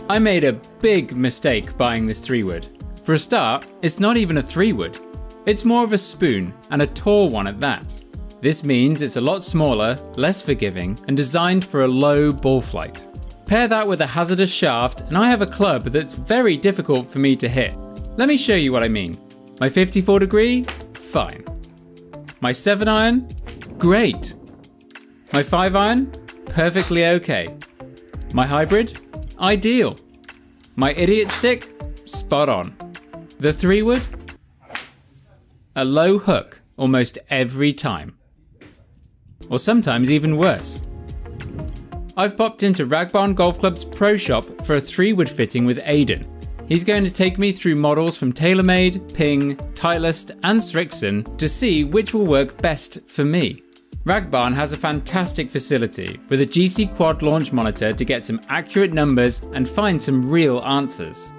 I made a big mistake buying this 3-wood. For a start, it's not even a 3-wood. It's more of a spoon, and a tall one at that. This means it's a lot smaller, less forgiving, and designed for a low ball flight. Pair that with a hazardous shaft and I have a club that's very difficult for me to hit. Let me show you what I mean. My 54 degree? Fine. My 7-iron? Great. My 5-iron? Perfectly okay. My hybrid? Ideal. My idiot stick? Spot on. The 3-wood? A low hook almost every time. Or sometimes even worse. I've popped into Wragbarn Golf Club's pro shop for a 3-wood fitting with Aiden. He's going to take me through models from TaylorMade, Ping, Titliest and Srixon to see which will work best for me. Wragbarn has a fantastic facility with a GC Quad launch monitor to get some accurate numbers and find some real answers.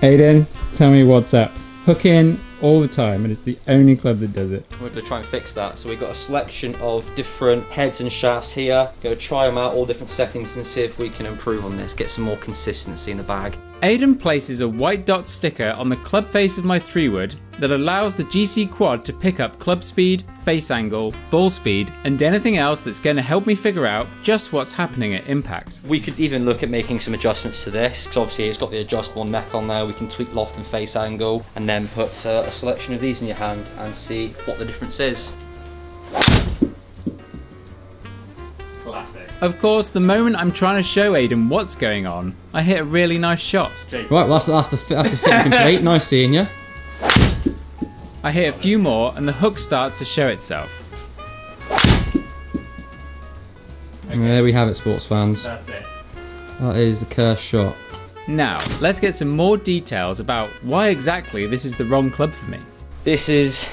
Aiden, tell me what's up. Hook in all the time, and it's the only club that does it. We're going to try and fix that. So we've got a selection of different heads and shafts here. Going to try them out, all different settings, and see if we can improve on this, get some more consistency in the bag. Aiden places a white dot sticker on the club face of my 3-wood that allows the GC Quad to pick up club speed, face angle, ball speed, and anything else that's going to help me figure out just what's happening at impact. We could even look at making some adjustments to this, because obviously it's got the adjustable neck on there. We can tweak loft and face angle, and then put a selection of these in your hand and see what the difference is. Classic. Of course, the moment I'm trying to show Aiden what's going on, I hit a really nice shot. Right, that's the fit complete. Nice seeing you. I hit a few more and the hook starts to show itself. Okay. There we have it, sports fans. That's it. That is the cursed shot. Now, let's get some more details about why exactly this is the wrong club for me. This is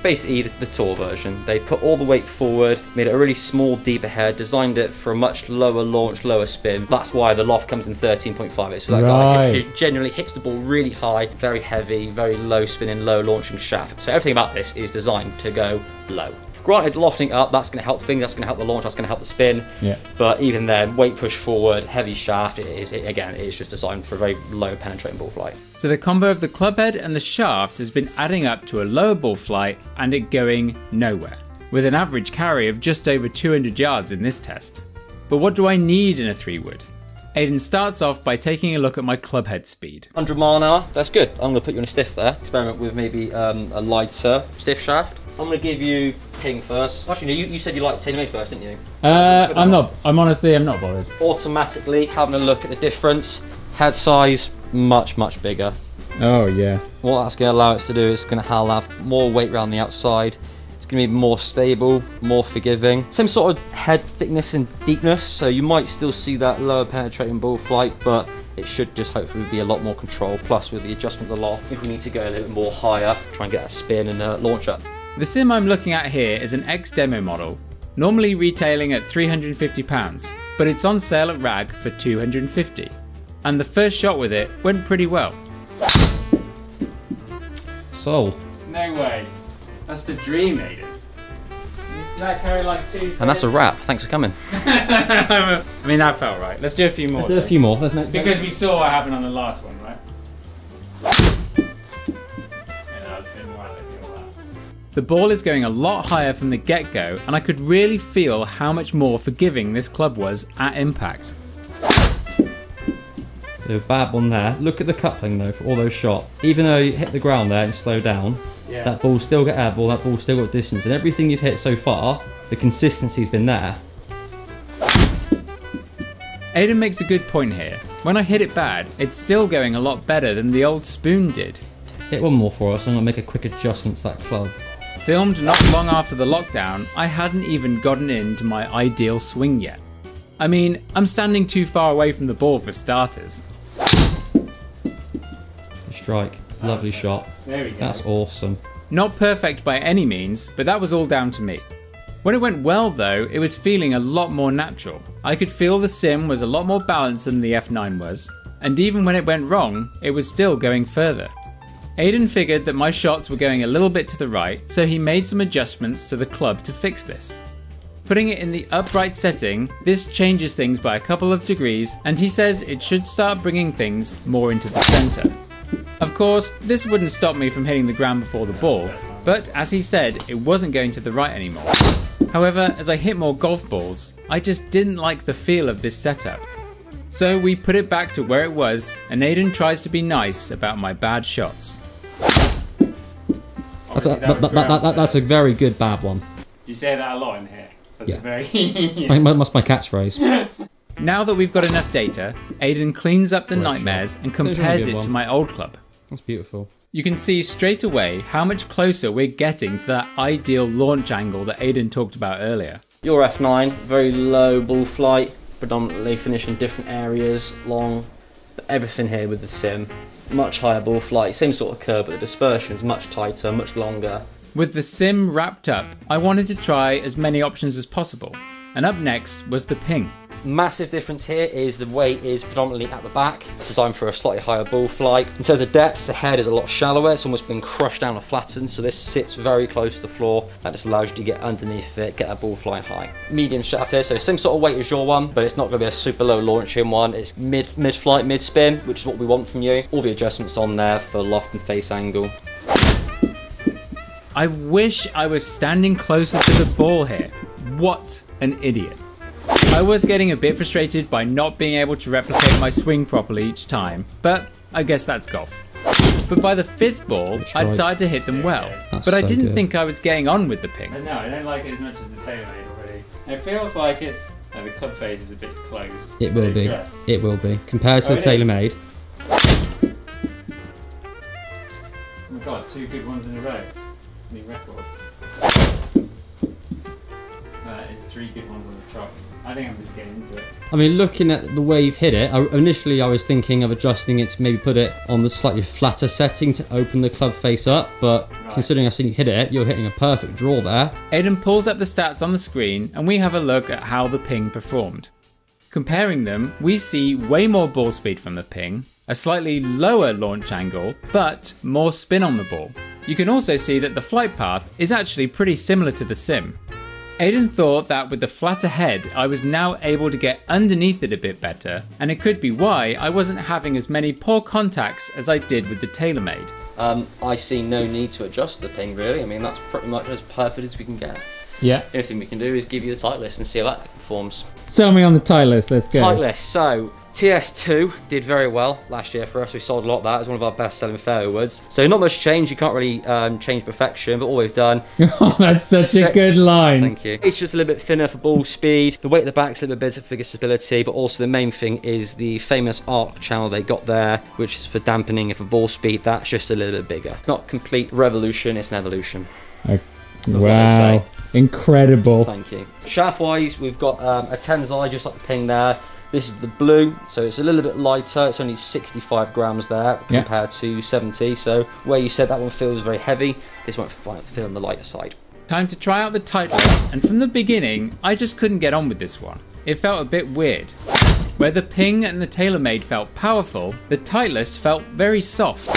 basically the tour version. They put all the weight forward, made it a really small, deeper head, designed it for a much lower launch, lower spin. That's why the loft comes in 13.5. It's for that guy. It generally hits the ball really high, very heavy, very low spinning, low launching shaft. So everything about this is designed to go low. Granted, lofting up, that's going to help things, that's going to help the launch, that's going to help the spin. Yeah. But even then, weight push forward, heavy shaft, again, it is just designed for a very low penetrating ball flight. So the combo of the club head and the shaft has been adding up to a lower ball flight and it going nowhere, with an average carry of just over 200 yards in this test. But what do I need in a 3-wood? Aiden starts off by taking a look at my club head speed. 100 mile an hour, that's good. I'm going to put you on a stiff there. Experiment with maybe a lighter stiff shaft. I'm going to give you Ping first. Actually, no, you said you liked TaylorMade first, didn't you? I'm honestly not bothered. Automatically having a look at the difference. Head size, much bigger. Oh yeah. What that's going to allow us to do is going to have more weight around the outside. It's going to be more stable, more forgiving. Same sort of head thickness and deepness, so you might still see that lower penetrating ball flight, but it should just hopefully be a lot more control. Plus with the adjustment of the loft, if we need to go a little bit more higher, try and get that spin and launch up. The sim I'm looking at here is an ex-demo model, normally retailing at £350, but it's on sale at Rag for $250. And the first shot with it went pretty well. Sold. No way. That's the dream, Aiden. Does that carry like 2? And that's a wrap. Thanks for coming. I mean, that felt right. Let's do a few more. Let's do a few more. Because we saw what happened on the last one, right? The ball is going a lot higher from the get-go, and I could really feel how much more forgiving this club was at impact. So bad one there. Look at the coupling though for all those shots. Even though you hit the ground there and slow down, that ball still got air ball, that ball still got distance, and everything you've hit so far, the consistency's been there. Aiden makes a good point here. When I hit it bad, it's still going a lot better than the old spoon did. Hit one more for us, I'm gonna make a quick adjustment to that club. Filmed not long after the lockdown, I hadn't even gotten into my ideal swing yet. I mean, I'm standing too far away from the ball for starters. Strike, lovely shot. There we go. That's awesome. Not perfect by any means, but that was all down to me. When it went well though, it was feeling a lot more natural. I could feel the sim was a lot more balanced than the F9 was, and even when it went wrong, it was still going further. Aiden figured that my shots were going a little bit to the right, so he made some adjustments to the club to fix this. Putting it in the upright setting, this changes things by a couple of degrees, and he says it should start bringing things more into the centre. Of course, this wouldn't stop me from hitting the ground before the ball, but as he said, it wasn't going to the right anymore. However, as I hit more golf balls, I just didn't like the feel of this setup. So we put it back to where it was, and Aiden tries to be nice about my bad shots. That's a very good bad one. You say that a lot in here. That's Yeah. a very... That's my catchphrase. Now that we've got enough data, Aiden cleans up the nightmares and compares it to my old club. That's beautiful. You can see straight away how much closer we're getting to that ideal launch angle that Aiden talked about earlier. Your F9, very low ball flight, predominantly finishing different areas, long, but everything here with the sim. Much higher ball flight, same sort of curve, but the dispersion is much tighter, much longer. With the sim wrapped up, I wanted to try as many options as possible. And up next was the ping. Massive difference here is the weight is predominantly at the back. It's designed for a slightly higher ball flight. In terms of depth, the head is a lot shallower. It's almost been crushed down and flattened, so this sits very close to the floor. That just allows you to get underneath it, get that ball flying high. Medium shaft here, so same sort of weight as your one, but it's not going to be a super low launching one. It's mid-flight, mid-spin, which is what we want from you. All the adjustments on there for loft and face angle. I wish I was standing closer to the ball here. What an idiot. I was getting a bit frustrated by not being able to replicate my swing properly each time, but I guess that's golf. But by the 5th ball, I decided to hit them well, but I didn't think I was getting on with the ping. No, I don't like it as much as the TaylorMade already. It feels like it's... the club face is a bit closed. It will be. It will be. Compared to the TaylorMade. Oh my god, 2 good ones in a row. New record. That is 3 good ones on the trot. I think I'm just getting into it. I mean, looking at the way you've hit it, initially I was thinking of adjusting it to maybe put it on the slightly flatter setting to open the club face up, but considering I've seen you hit it, you're hitting a perfect draw there. Aiden pulls up the stats on the screen and we have a look at how the ping performed. Comparing them, we see way more ball speed from the ping, a slightly lower launch angle, but more spin on the ball. You can also see that the flight path is actually pretty similar to the sim. Aiden thought that with the flatter head, I was now able to get underneath it a bit better, and it could be why I wasn't having as many poor contacts as I did with the TaylorMade. I see no need to adjust the ping really. I mean, that's pretty much as perfect as we can get. Yeah. The only thing we can do is give you the Titliest and see how that performs. Tell me on the Titliest, let's go. Titliest, so TS2 did very well last year for us. We sold a lot of that. It was one of our best selling fairway woods. So not much change. You can't really change perfection, but all we've done... Oh, that's such a good line. Thank you. It's just a little bit thinner for ball speed. The weight at the back's a little bit better for stability, but also the main thing is the famous arc channel they got there, which is for dampening and for ball speed. That's just a little bit bigger. It's not complete revolution, it's an evolution. Wow. Incredible. Thank you. Shaft wise, we've got a Tensai just like the ping there. This is the blue, so it's a little bit lighter. It's only 65 grams there compared to 70. So where you said that one feels very heavy, this won't feel on the lighter side. Time to try out the Titliest, and from the beginning, I just couldn't get on with this one. It felt a bit weird. Where the ping and the TaylorMade felt powerful, the Titliest felt very soft.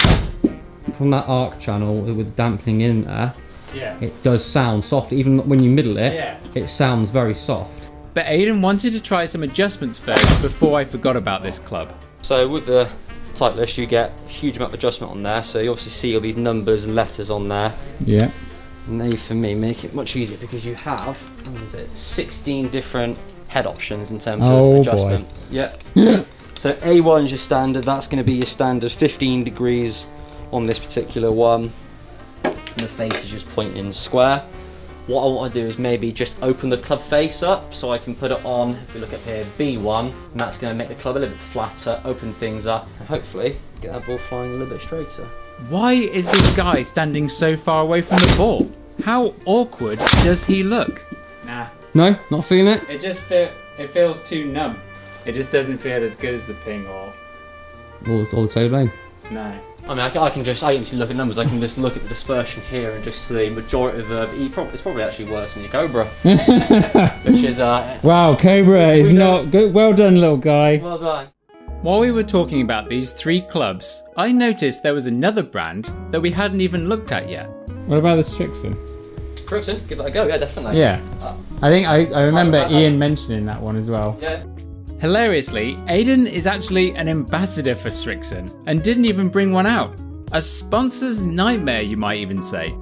From that arc channel with dampening in there, it does sound soft. Even when you middle it, it sounds very soft. But Aiden wanted to try some adjustments first before I forgot about this club. So with the Titliest, you get a huge amount of adjustment on there. So you obviously see all these numbers and letters on there. Yeah. And they, for me, make it much easier because you have 16 different head options in terms of adjustment. Boy. Yeah. So A1 is your standard. That's going to be your standard 15 degrees on this particular one. And the face is just pointing square. What I want to do is maybe just open the club face up so I can put it on, if we look up here, B1, and that's going to make the club a little bit flatter, open things up, and hopefully get that ball flying a little bit straighter. Why is this guy standing so far away from the ball? How awkward does he look? Nah. No, not feeling it? It just feels too numb. It just doesn't feel as good as the ping or... All the TaylorMade. No. I mean, I can just look at numbers. I can just look at the dispersion here and just see majority of the. It's probably actually worse than your Cobra, which is wow, Cobra is not good. Well done, little guy. Well done. While we were talking about these 3 clubs, I noticed there was another brand that we hadn't even looked at yet. What about the Srixon? Srixon, give that a go, yeah, definitely. Yeah. I think I remember Ian mentioning that one as well. Yeah. Hilariously, Aiden is actually an ambassador for Srixon and didn't even bring one out. A sponsor's nightmare, you might even say.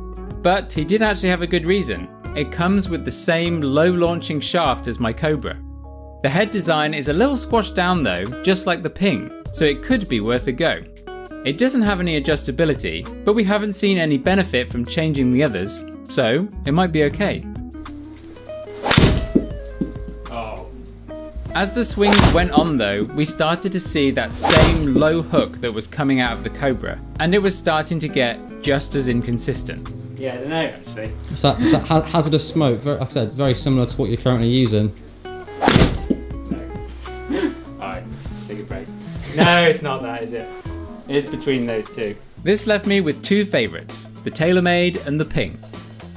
But he did actually have a good reason. It comes with the same low launching shaft as my Cobra. The head design is a little squashed down though, just like the Ping, so it could be worth a go. It doesn't have any adjustability, but we haven't seen any benefit from changing the others, so it might be okay. Oh. As the swings went on though, we started to see that same low hook that was coming out of the Cobra, and it was starting to get just as inconsistent. Yeah, I don't know actually. It's that hazardous smoke, like I said, very similar to what you're currently using. No. Alright, take a break. No, it's not that, is it? It's between those two. This left me with two favourites, the TaylorMade and the Ping.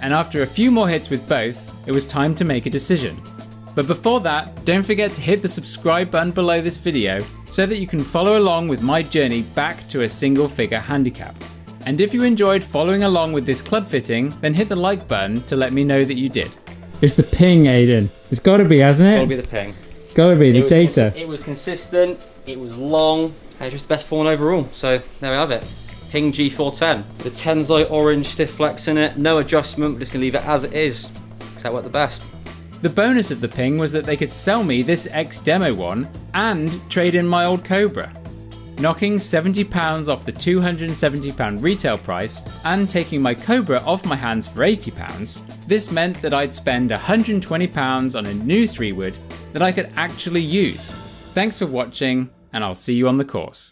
And after a few more hits with both, it was time to make a decision. But before that, don't forget to hit the subscribe button below this video so that you can follow along with my journey back to a single figure handicap. And if you enjoyed following along with this club fitting, then hit the like button to let me know that you did. It's the Ping, Aiden. It's got to be, hasn't it? It'll be the Ping. It's got to be the data. It was consistent, it was long, and it was the best form overall. So there we have it. Ping G410. The Tensai orange stiff flex in it, no adjustment, we're just gonna leave it as it is. Because that worked the best. The bonus of the Ping was that they could sell me this X-Demo one and trade in my old Cobra. Knocking £70 off the £270 retail price and taking my Cobra off my hands for £80, this meant that I'd spend £120 on a new 3-wood that I could actually use. Thanks for watching, and I'll see you on the course.